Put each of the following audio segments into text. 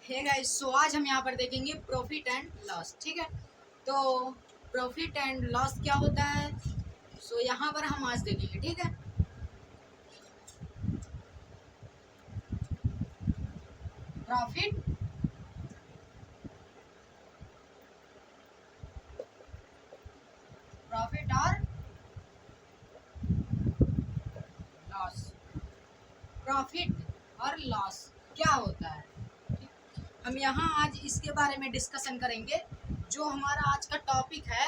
है गाइस। सो आज हम यहाँ पर देखेंगे प्रॉफिट एंड लॉस। ठीक है, तो प्रॉफिट एंड लॉस क्या होता है, सो यहाँ पर हम आज देखेंगे। ठीक है, प्रॉफिट प्रॉफिट और लॉस। प्रॉफिट और लॉस क्या होता है, हम यहाँ आज इसके बारे में डिस्कशन करेंगे। जो हमारा आज का टॉपिक है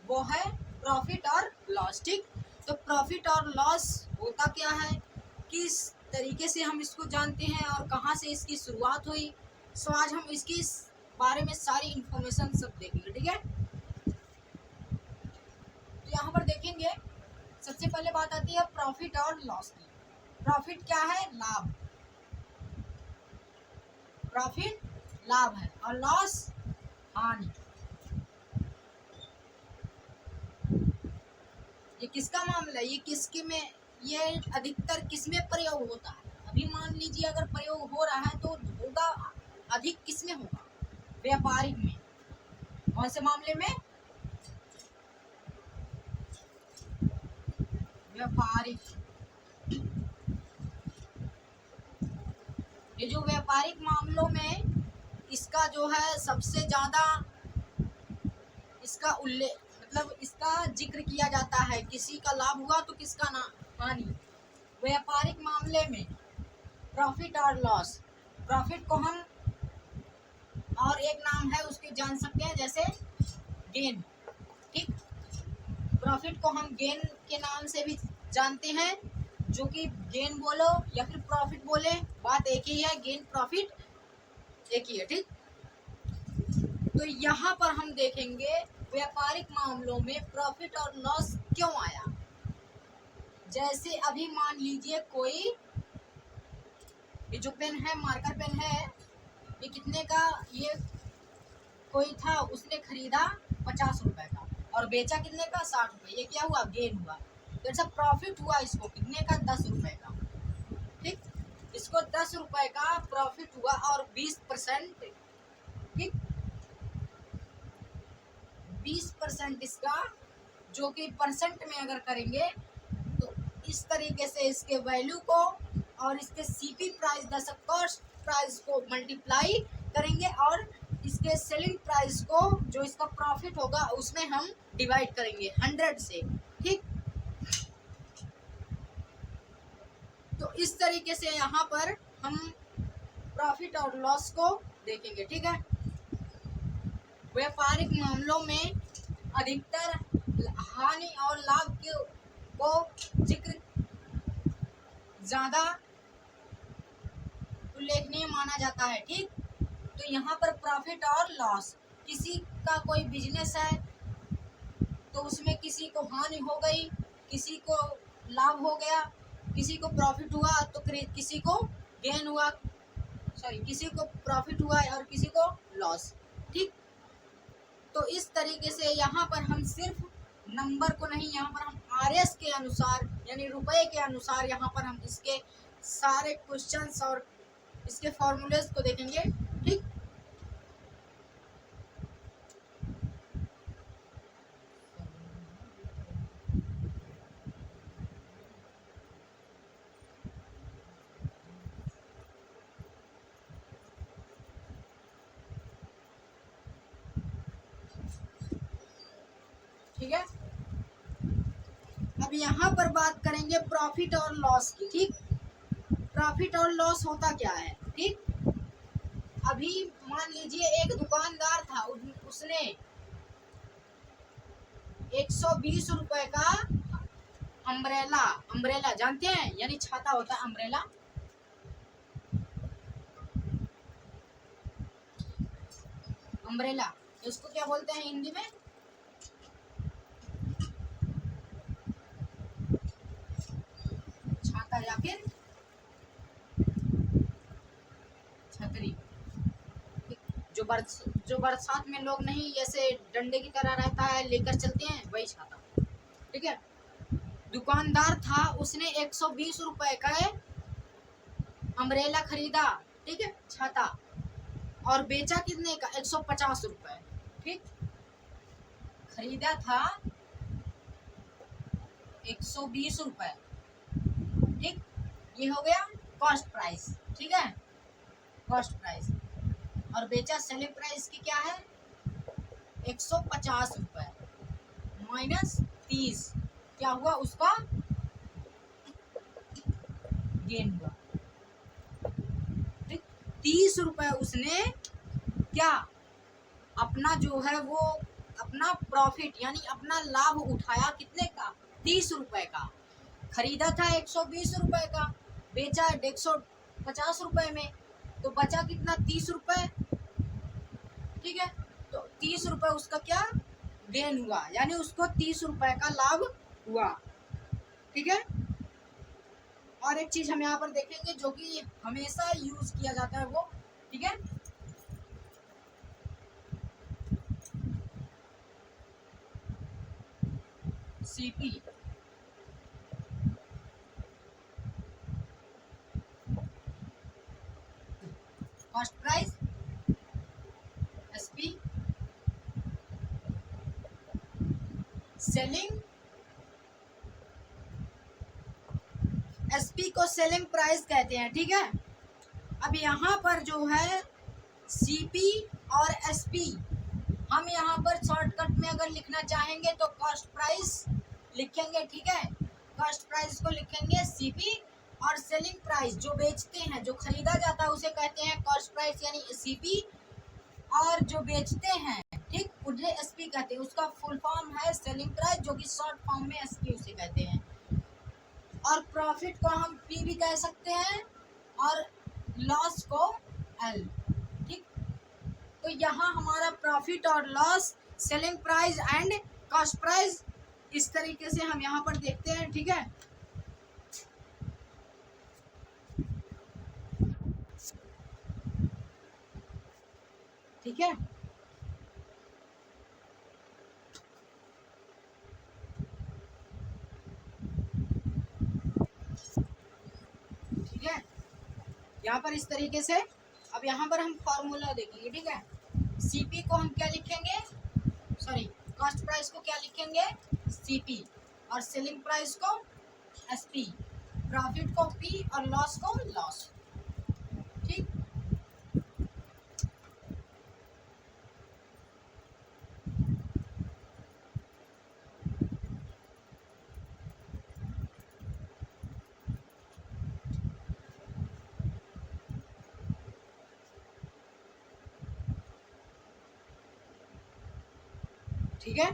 वो है प्रॉफिट और लॉस। ठीक, तो प्रॉफिट और लॉस होता क्या है, किस तरीके से हम इसको जानते हैं और कहाँ से इसकी शुरुआत हुई। सो आज हम इसकी बारे में सारी इंफॉर्मेशन सब देखेंगे। ठीक है, तो यहाँ पर देखेंगे सबसे पहले बात आती है प्रॉफिट और लॉस की। प्रॉफिट क्या है, लाभ। प्रॉफिट लाभ है और लॉस हानि। ये किसका मामला है, ये किसके में, ये अधिकतर किस में प्रयोग होता है। अभी मान लीजिए अगर प्रयोग हो रहा है तो होगा अधिक किस में होगा, व्यापारिक में। कौन से मामले में, व्यापारिक। ये जो व्यापारिक मामलों में इसका जो है सबसे ज्यादा इसका उल्लेख, मतलब इसका जिक्र किया जाता है। किसी का लाभ हुआ तो किसका ना हानि। व्यापारिक मामले में प्रॉफिट और लॉस, प्रॉफिट को हम और एक नाम है उसके जान सकते हैं, जैसे गेन। ठीक, प्रॉफिट को हम गेन के नाम से भी जानते हैं, जो कि गेन बोलो या फिर प्रॉफिट बोले, बात एक ही है। गेन प्रॉफिट एक ही है। ठीक, तो यहाँ पर हम देखेंगे व्यापारिक मामलों में प्रॉफिट और लॉस क्यों आया। जैसे अभी मान लीजिए कोई, ये जो पेन है, मार्कर पेन है, ये कितने का, ये कोई था उसने खरीदा 50 रुपए का और बेचा कितने का, 60 रुपए। ये क्या हुआ, गेन हुआ। तो ऐसा प्रॉफिट हुआ इसको कितने का, 10 रुपए का। ठीक, इसको 10 रुपए का प्रॉफिट हुआ और 20%, ठीक, 20% इसका, जो कि परसेंट में अगर करेंगे तो इस तरीके से इसके वैल्यू को और इसके CP price, the cost price को मल्टीप्लाई करेंगे और इसके सेलिंग प्राइस को, जो इसका प्रॉफिट होगा, उसमें हम डिवाइड करेंगे 100 से। ठीक, तो इस तरीके से यहाँ पर हम प्रॉफिट और लॉस को देखेंगे। ठीक है, व्यापारिक मामलों में अधिकतर हानि और लाभ को जिक्र ज्यादा उल्लेखनीय माना जाता है। ठीक, तो यहाँ पर प्रॉफिट और लॉस, किसी का कोई बिजनेस है तो उसमें किसी को हानि हो गई, किसी को लाभ हो गया, किसी को प्रॉफिट हुआ तो किसी को गेन हुआ, किसी को प्रॉफिट हुआ और किसी को लॉस। ठीक, तो इस तरीके से यहाँ पर हम सिर्फ नंबर को नहीं, यहाँ पर हम आरएस के अनुसार यानी रुपए के अनुसार यहाँ पर हम इसके सारे क्वेश्चंस और इसके फॉर्मूलेस को देखेंगे। ठीक, ठीक है, अब यहाँ पर बात करेंगे प्रॉफिट और लॉस की। ठीक, प्रॉफिट और लॉस होता क्या है। ठीक, अभी मान लीजिए एक दुकानदार था, उसने 120 रुपए का अम्ब्रेला, अम्ब्रेला जानते हैं, यानी छाता होता है अम्ब्रेला, अम्ब्रेला उसको क्या बोलते हैं हिंदी में, छाता या फिर छतरी। जो बरसात में लोग नहीं ऐसे डंडे की तरह रहता है लेकर चलते हैं, वही छाता। ठीक है, दुकानदार था, उसने 120 रुपए का अम्ब्रेला खरीदा। ठीक है, छाता, और बेचा कितने का, 150 रुपए। ठीक, खरीदा था 120 रुपए। ठीक, ये हो गया कॉस्ट प्राइस। ठीक है, कॉस्ट प्राइस। और बेचा सेलिंग प्राइस की क्या है, 150 रुपए माइनस 30, क्या हुआ, उसका गेन हुआ। ठीक, 30 रुपए उसने क्या, अपना जो है वो अपना प्रॉफिट यानी अपना लाभ उठाया, कितने का, 30 रुपए का। खरीदा था 120 रुपए का, बेचा 150 रुपए में, तो बचा कितना, 30 रुपए। ठीक है, तो 30 रुपए उसका क्या, गेन हुआ, यानी उसको 30 रुपए का लाभ हुआ। ठीक है, और एक चीज हम यहाँ पर देखेंगे जो कि हमेशा यूज किया जाता है वो, ठीक है, CP. Cost price, SP, selling, SP को सेलिंग प्राइस कहते हैं। ठीक है, अब यहाँ पर जो है सीपी और एसपी, हम यहाँ पर शॉर्टकट में अगर लिखना चाहेंगे तो कॉस्ट प्राइस लिखेंगे। ठीक है, कॉस्ट प्राइस को लिखेंगे सीपी, और सेलिंग प्राइस जो बेचते हैं, जो खरीदा जाता है उसे कहते हैं कॉस्ट प्राइस यानी सीपी, और जो बेचते हैं, ठीक, उन्हें एसपी कहते हैं। उसका फुल फॉर्म है सेलिंग प्राइस, जो कि शॉर्ट फॉर्म में एसपी उसे कहते हैं। और प्रॉफिट को हम पी भी कह सकते हैं, और लॉस को एल। ठीक, तो यहाँ हमारा प्रॉफिट और loss, selling price and cost price, इस तरीके से हम यहाँ पर देखते हैं। ठीक है, ठीक है, ठीक है, यहाँ पर इस तरीके से। अब यहाँ पर हम फॉर्मूला देखेंगे। ठीक है, सीपी को हम क्या लिखेंगे, सॉरी, कॉस्ट प्राइस को क्या लिखेंगे, सीपी, और सेलिंग प्राइस को एसपी, प्रॉफिट को पी और लॉस को लॉस। ठीक, ठीक है,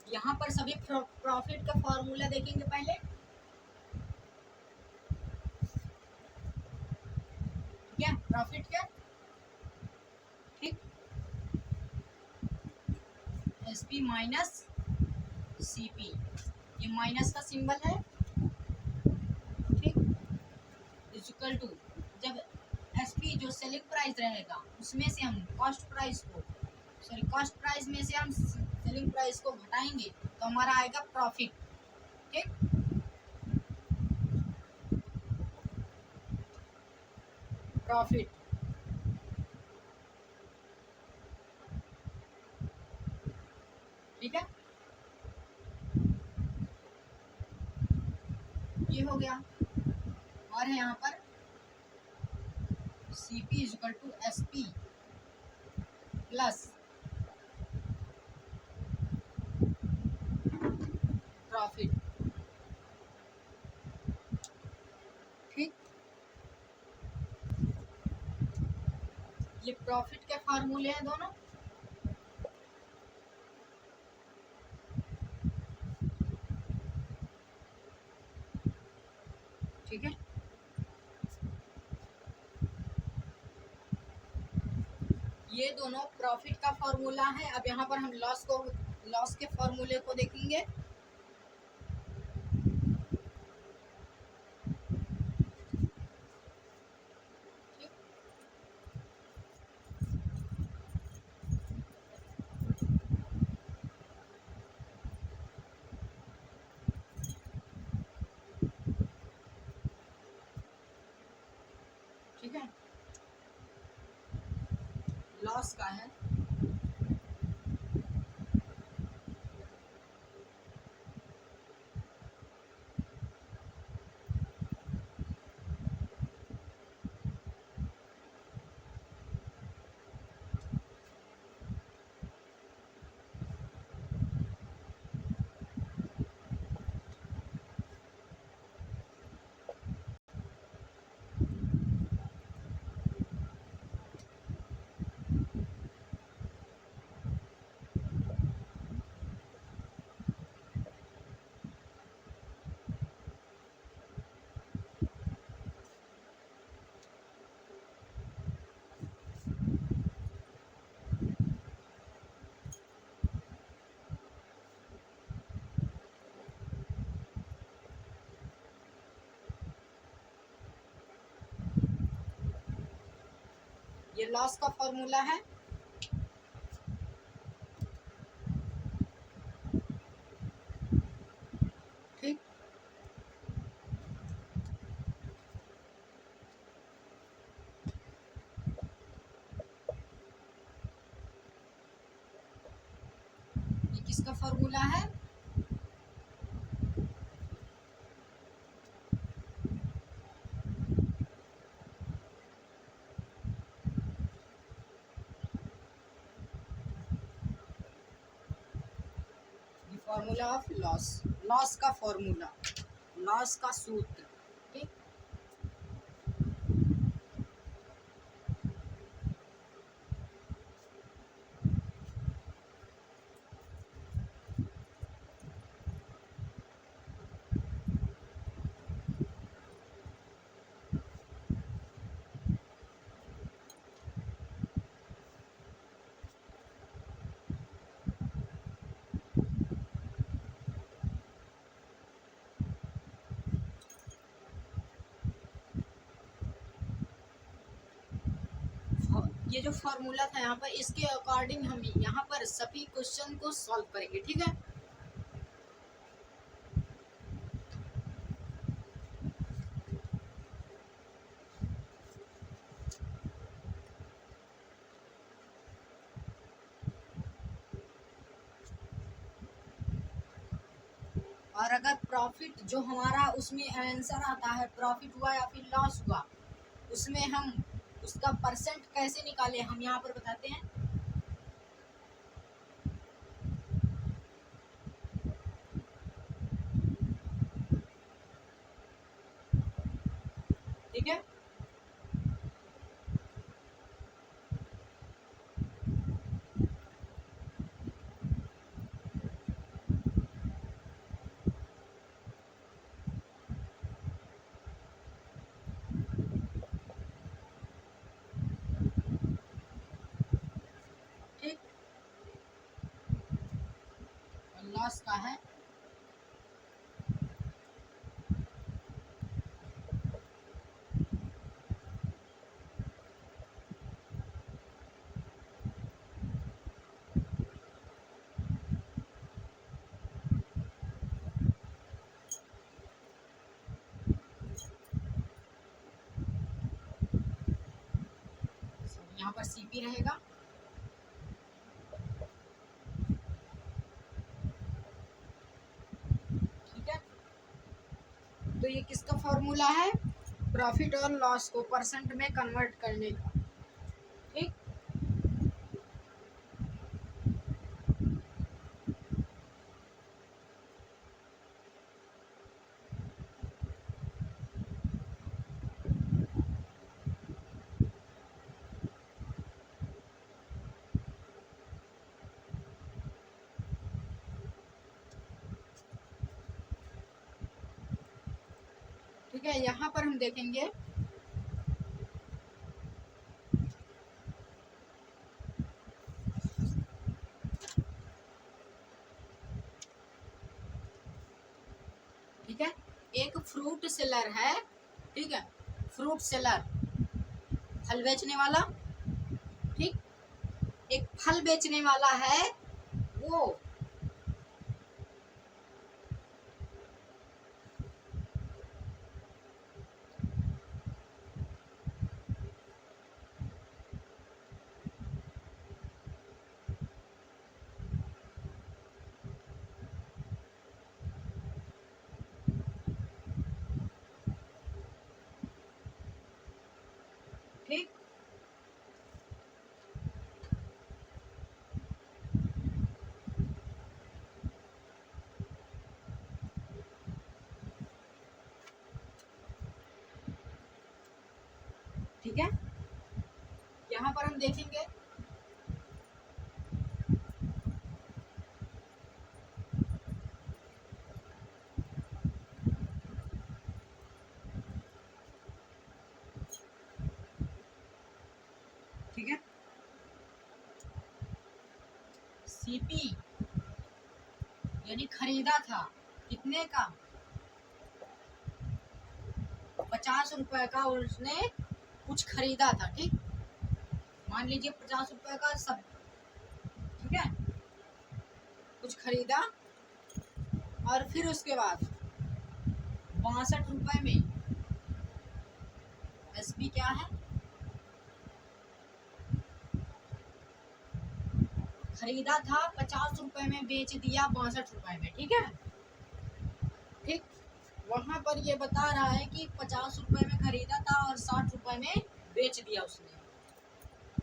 यहाँ पर सभी प्रॉफिट का फॉर्मूला देखेंगे पहले। ठीक है, प्रॉफिट क्या, ठीक, एसपी माइनस सीपी, ये माइनस का सिंबल है। ठीक, इक्वल टू, जब एसपी जो सेलिंग प्राइस रहेगा उसमें से हम कॉस्ट प्राइस को, सॉरी, कॉस्ट प्राइस में से हम सेलिंग प्राइस को घटाएंगे तो हमारा आएगा प्रॉफिट। ठीक, प्रॉफिट। ठीक है, ये हो गया। और है यहाँ पर CP is equal to SP plus profit. ठीक, ये प्रॉफिट के फार्मूले हैं दोनों। ठीक है, ये दोनों प्रॉफिट का फॉर्मूला है। अब यहाँ पर हम लॉस के फॉर्मूले को देखेंगे। लॉस का है। ये लॉस का फॉर्मूला है। ठीक, ये किसका फॉर्मूला है? फॉर्मूला ऑफ लॉस, लॉस का फॉर्मूला, लॉस का सूत्र। ठीक, ये जो फॉर्मूला था यहाँ पर, इसके अकॉर्डिंग हम यहाँ पर सभी क्वेश्चन को सॉल्व करेंगे। ठीक है, और अगर प्रॉफिट जो हमारा उसमें आंसर आता है, प्रॉफिट हुआ या फिर लॉस हुआ, उसमें हम उसका परसेंट कैसे निकाले, हम यहाँ पर बताते हैं। ठीक है, ठीक, लॉस का है। यहाँ पर सीपी रहेगा। ठीक है, तो ये किसका फॉर्मूला है? प्रॉफिट और लॉस को परसेंट में कन्वर्ट करने का। ठीक, ठीक है, यहाँ पर हम देखेंगे ठीक है, एक फ्रूट सेलर है। ठीक है, फ्रूट सेलर, फल बेचने वाला। ठीक, एक फल बेचने वाला है, वो पर हम देखेंगे ठीक है। सीपी यानी खरीदा था कितने का, 50 रुपए का उसने कुछ खरीदा था। ठीक, मान लीजिए 50 रुपए का सब, ठीक है, कुछ खरीदा और फिर उसके बाद 62 रुपए में एसपी क्या है, खरीदा था 50 रुपए में, बेच दिया 62 रुपए में। ठीक है, ठीक, वहां पर ये बता रहा है कि 50 रुपए में खरीदा था और 60 रुपए में बेच दिया उसने,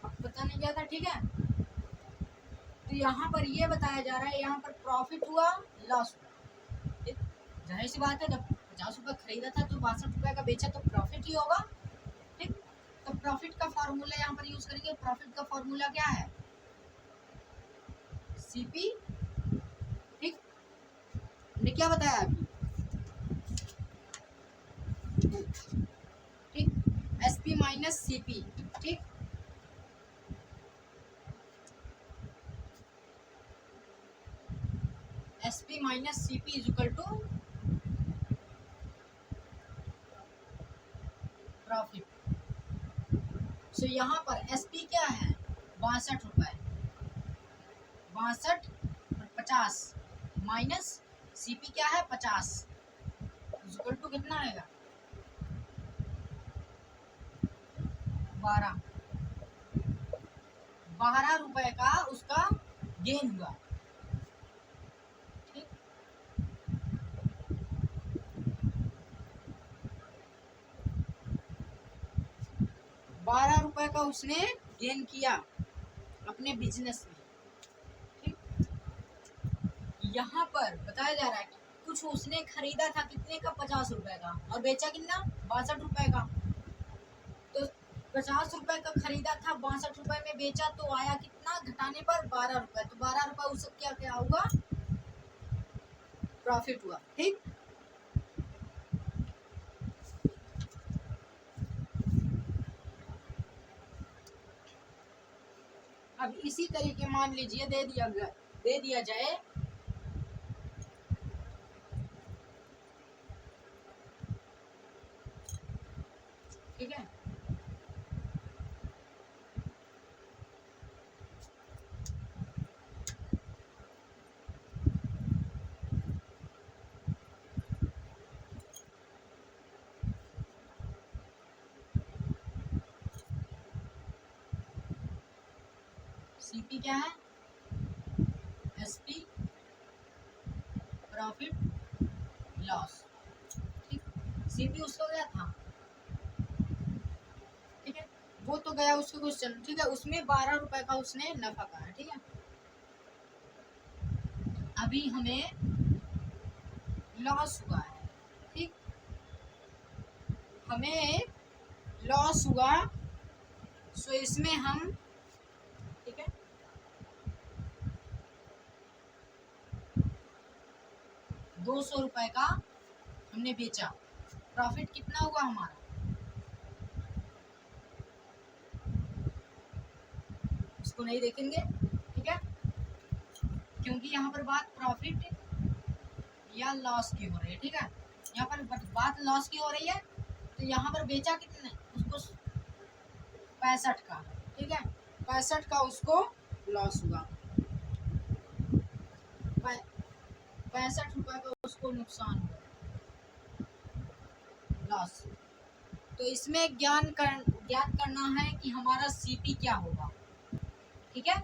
अब पता नहीं क्या था। ठीक है, तो यहाँ पर ये बताया जा रहा है, यहाँ पर प्रॉफिट हुआ लॉस हुआ। जाहिर सी बात है, जब 50 रुपए खरीदा था तो 62 रुपए का बेचा तो प्रॉफिट ही होगा। ठीक, तो प्रॉफिट का फॉर्मूला यहाँ पर यूज करेंगे। प्रॉफिट का फॉर्मूला क्या है, सीपी। ठीक, हमने क्या बताया अभी, ठीक, एसपी माइनस सीपी। ठीक, SP minus CP is equal to profit. So यहाँ पर एसपी क्या है, 62 रुपए, 62 और 50 माइनस सीपी क्या है 50 इज इक्वल टू कितना आएगा, 12 रुपए का उसका गेन हुआ। ठीक, 12 रुपए का उसने गेन किया अपने बिजनेस में। ठीक, यहाँ पर बताया जा रहा है कि कुछ उसने खरीदा था कितने का, 50 रुपए का, और बेचा कितना, 62 रुपए का। तो 50 रुपए का खरीदा था, 62 रुपए में बेचा, तो आया कितना घटाने पर, 12 रुपए। तो 12 रुपए उसका क्या क्या हुआ, प्रॉफिट हुआ। ठीक, अब इसी तरीके मान लीजिए दे दिया जाए ठीक है, सीपी क्या है, एसपी प्रॉफिट लॉस। ठीक, सीपी उसका क्या था, ठीक है, वो तो गया उसको क्वेश्चन। ठीक है, उसमें 12 रुपए का उसने नफा कहा। ठीक है, अभी हमें लॉस हुआ है। ठीक, हमें लॉस हुआ, सो इसमें हम, ठीक है, 200 रुपए का हमने बेचा, प्रॉफिट कितना हुआ हमारा, इसको नहीं देखेंगे। ठीक है, क्योंकि यहाँ पर बात प्रॉफिट या लॉस की हो रही है। ठीक है, यहाँ पर बात लॉस की हो रही है, तो यहाँ पर बेचा कितने उसको, 65 का। ठीक है, 65 का उसको लॉस हुआ, 65 रुपए का उसको नुकसान हुआ, लॉस। तो इसमें ज्ञात करना है कि हमारा सीपी क्या होगा। ठीक है,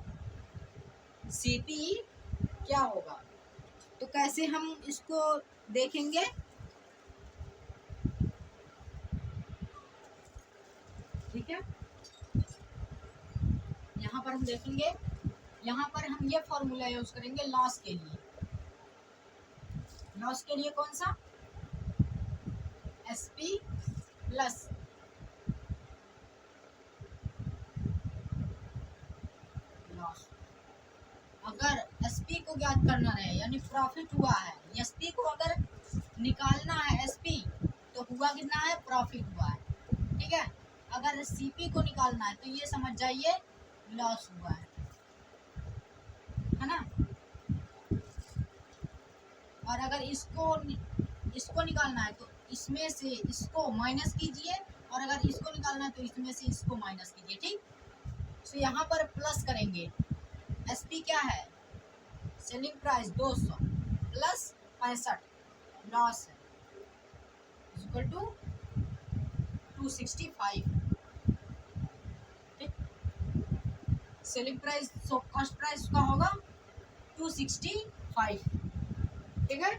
सीपी क्या होगा, तो कैसे हम इसको देखेंगे, ठीक है, यहाँ पर हम देखेंगे, यहाँ पर हम ये फॉर्मूला यूज करेंगे लॉस के लिए। लॉस के लिए कौन सा, एसपी प्लस लॉस। अगर एसपी को ज्ञात करना है यानी प्रॉफिट हुआ है, एसपी को अगर निकालना है एसपी तो हुआ कितना है, प्रॉफिट हुआ है। ठीक है, अगर सीपी को निकालना है तो ये समझ जाइए लॉस हुआ है ना। और अगर इसको निकालना है तो इसमें से इसको माइनस कीजिए, और अगर इसको निकालना है तो इसमें से इसको माइनस कीजिए। ठीक, तो यहाँ पर प्लस करेंगे। एसपी क्या है, सेलिंग प्राइस 200 प्लस 65 लॉस है, इक्वल टू 265। ठीक, सेलिंग प्राइस कॉस्ट प्राइस का होगा 265। ठीक है,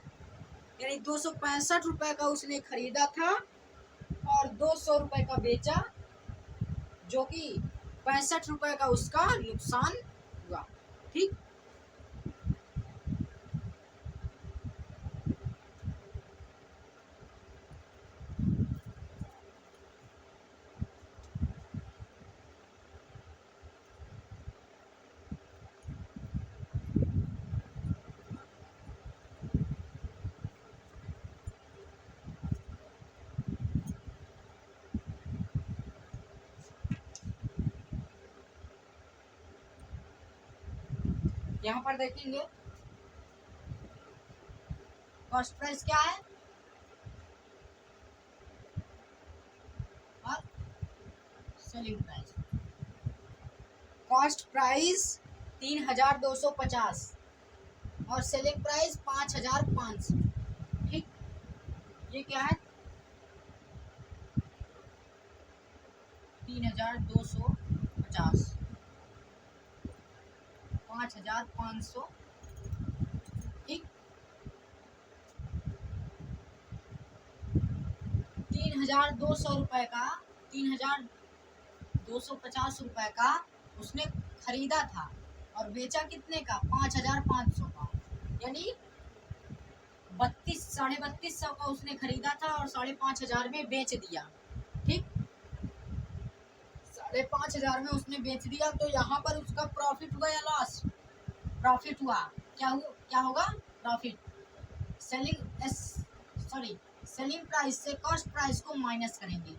यानी 265 रुपए का उसने खरीदा था और 200 रुपए का बेचा, जो कि 65 रुपए का उसका नुकसान हुआ। ठीक, यहाँ पर देखेंगे कॉस्ट प्राइस क्या है और सेलिंग प्राइस। कॉस्ट प्राइस 3250 और सेलिंग प्राइस 5500। ठीक, ये क्या है 3250 5500। ठीक, 3200 रुपए का 3250 रुपए का उसने खरीदा था और बेचा कितने का 5500 का, यानी 32,500 का उसने खरीदा था और 5,500 में बेच दिया। ठीक, 5,500 में उसने बेच दिया, तो यहाँ पर उसका प्रॉफिट हुआ या लॉस, प्रॉफिट हुआ। क्या होगा प्रॉफिट। सेलिंग प्राइस से कॉस्ट प्राइस को माइनस करेंगे।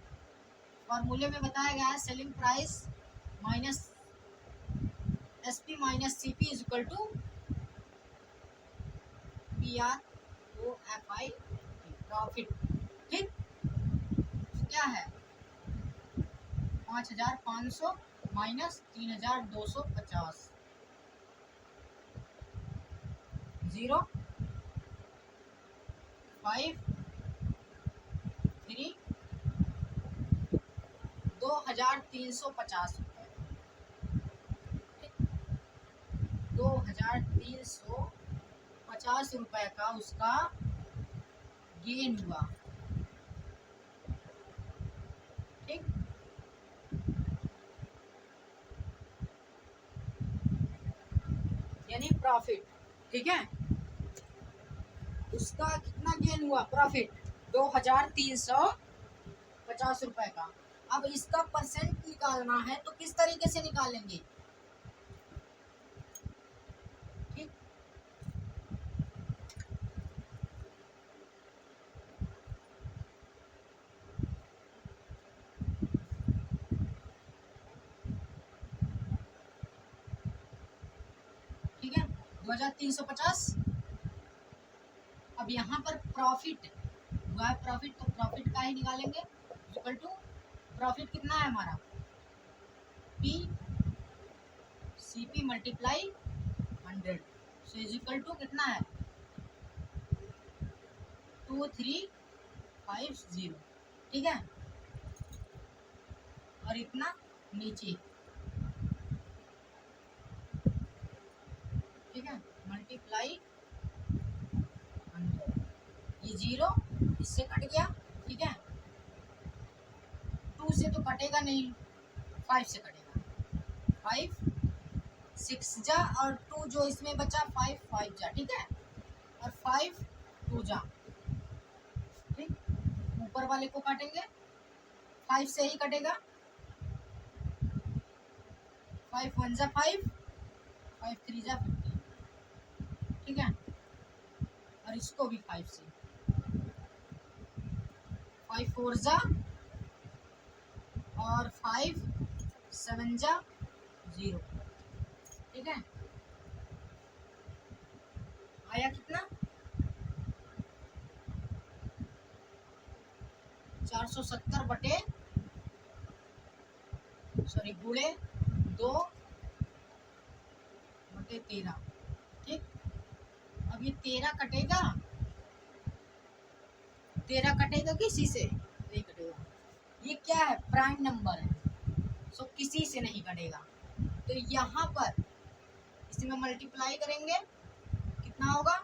फॉर्मूले में बताया गया है selling price minus SP minus CP is equal to PROFI profit. ठीक, क्या है 5500 माइनस 3250 0 5 3 2350 रुपये। 2350 रुपए का उसका गेन हुआ। ठीक, यानी प्रॉफिट। ठीक है, उसका कितना गेन हुआ प्रॉफिट 2350 रुपए का। अब इसका परसेंट निकालना है तो किस तरीके से निकालेंगे। ठीक, ठीक है 2350। अब यहाँ पर प्रॉफिट हुआ है, प्रॉफिट तो प्रॉफिट का ही निकालेंगे, इक्वल टू प्रॉफिट कितना है हमारा P CP multiply 100, so is equal to कितना है 2350। ठीक है, और इतना नीचे। ठीक है, मल्टीप्लाई 100, ये 0 इससे कट गया। ठीक है, 2 से तो कटेगा नहीं, 5 से कटेगा। 5 6 जा और 2 जो इसमें बचा 5 5 जा। ठीक है, और 5 2 जा। ठीक, ऊपर वाले को काटेंगे 5 से ही कटेगा। 5 1 जा 5 5 3 जा 50, ठीक है। और इसको भी 5 से, 5 4 जा और 5 7 जा 0, ठीक है। आया कितना? 470 बटे सॉरी गुणे 2 बटे 13, ठीक। अब ये 13 कटेगा, 13 कटेगा किसी से नहीं कटेगा। ये क्या है? प्राइम नंबर है, सो किसी से नहीं कटेगा। तो यहाँ पर इसमें मल्टीप्लाई करेंगे, कितना होगा?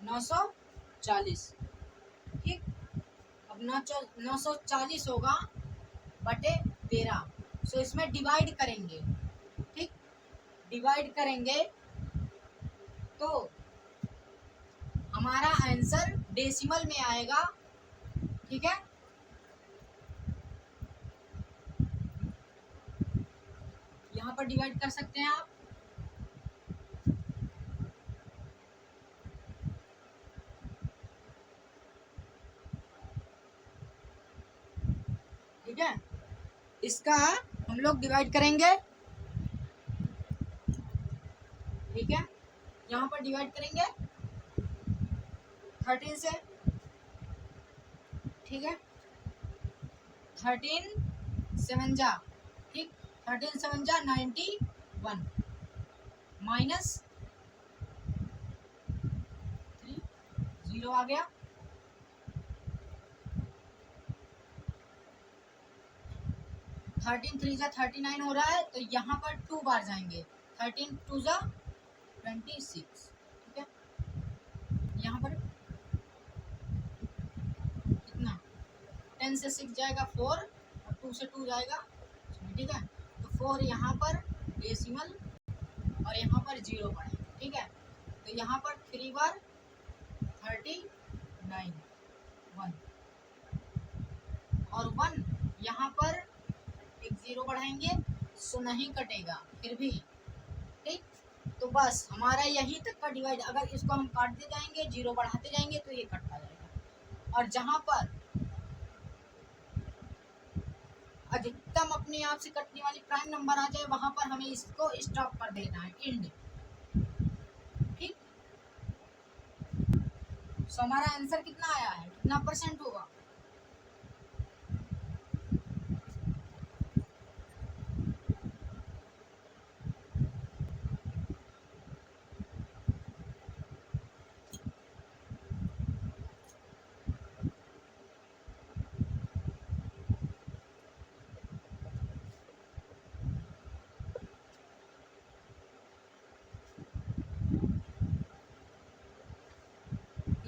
940, ठीक। अब 940 होगा बटे 13, सो इसमें डिवाइड करेंगे, ठीक। डिवाइड करेंगे तो हमारा आंसर डेसिमल में आएगा, ठीक है। यहाँ पर डिवाइड कर सकते हैं आप, ठीक है। इसका हम लोग डिवाइड करेंगे, ठीक है। यहाँ पर डिवाइड करेंगे 13 से, ठीक है। 13 7 जा, ठीक। 13 7 जा 91 माइनस 3 0 आ गया। 13 3 जा 39 हो रहा है, तो यहाँ पर 2 बार जाएंगे, 13 2 जा 26, ठीक है। यहाँ पर कितना? 10 से 6 जाएगा 4 और 2 से 2 जाएगा, ठीक है। तो 4 यहाँ पर डेसिमल और यहाँ पर 0 पड़े, ठीक है। तो यहाँ पर 3 बार 39 1 और 1 यहाँ पर एक 0 बढ़ाएंगे, सो नहीं कटेगा फिर भी, ठीक। तो बस हमारा यही तक का डिवाइड, अगर इसको हम काटते जाएंगे 0 बढ़ाते जाएंगे तो ये कटता जाएगा। और जहाँ पर अधिकतम अपने आप से कटने वाली प्राइम नंबर आ जाए वहां पर हमें इसको स्टॉप कर देना है, एंड, ठीक। सो हमारा आंसर कितना आया है, कितना परसेंट होगा?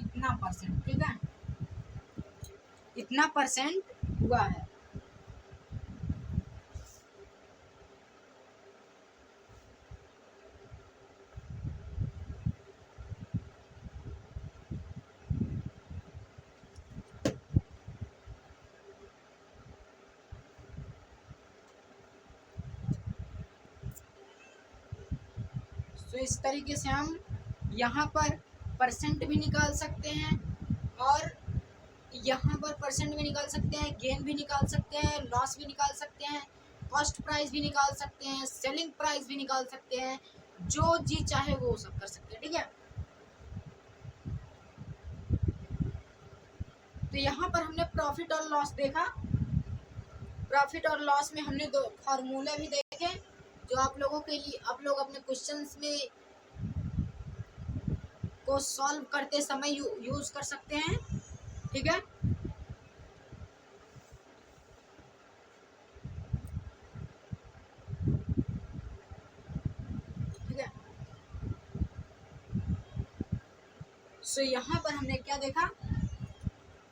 इतना परसेंट, ठीक है। इतना परसेंट हुआ है। तो इस तरीके से हम यहाँ पर परसेंट भी निकाल सकते हैं और यहाँ पर परसेंट भी निकाल सकते हैं, गेन भी निकाल सकते हैं, लॉस भी निकाल सकते हैं, कॉस्ट प्राइस भी निकाल सकते हैं, सेलिंग प्राइस भी निकाल सकते हैं, जो जी चाहे वो सब कर सकते हैं, ठीक है। तो यहाँ पर हमने प्रॉफिट और लॉस देखा। प्रॉफिट और लॉस में हमने दो फॉर्मूले भी देखे जो आप लोगों के लिए, आप लोग अपने क्वेश्चंस में को सॉल्व करते समय यूज कर सकते हैं, ठीक है। ठीक है, सो यहाँ पर हमने क्या देखा?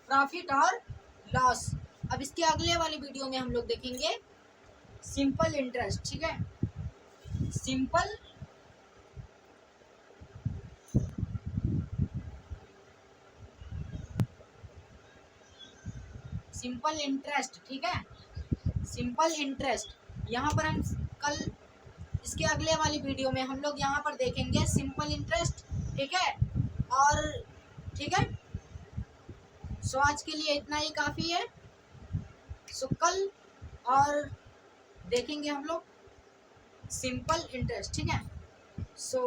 प्रॉफिट और लॉस। अब इसके अगले वाली वीडियो में हम लोग देखेंगे सिंपल इंटरेस्ट, ठीक है। सिंपल सिंपल इंटरेस्ट, ठीक है, सिंपल इंटरेस्ट। यहाँ पर हम कल इसके अगले वाली वीडियो में हम लोग यहाँ पर देखेंगे सिंपल इंटरेस्ट, ठीक है। और ठीक है, सो आज के लिए इतना ही काफ़ी है। सो कल और देखेंगे हम लोग सिंपल इंटरेस्ट, ठीक है। So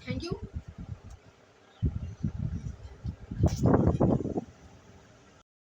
thank you.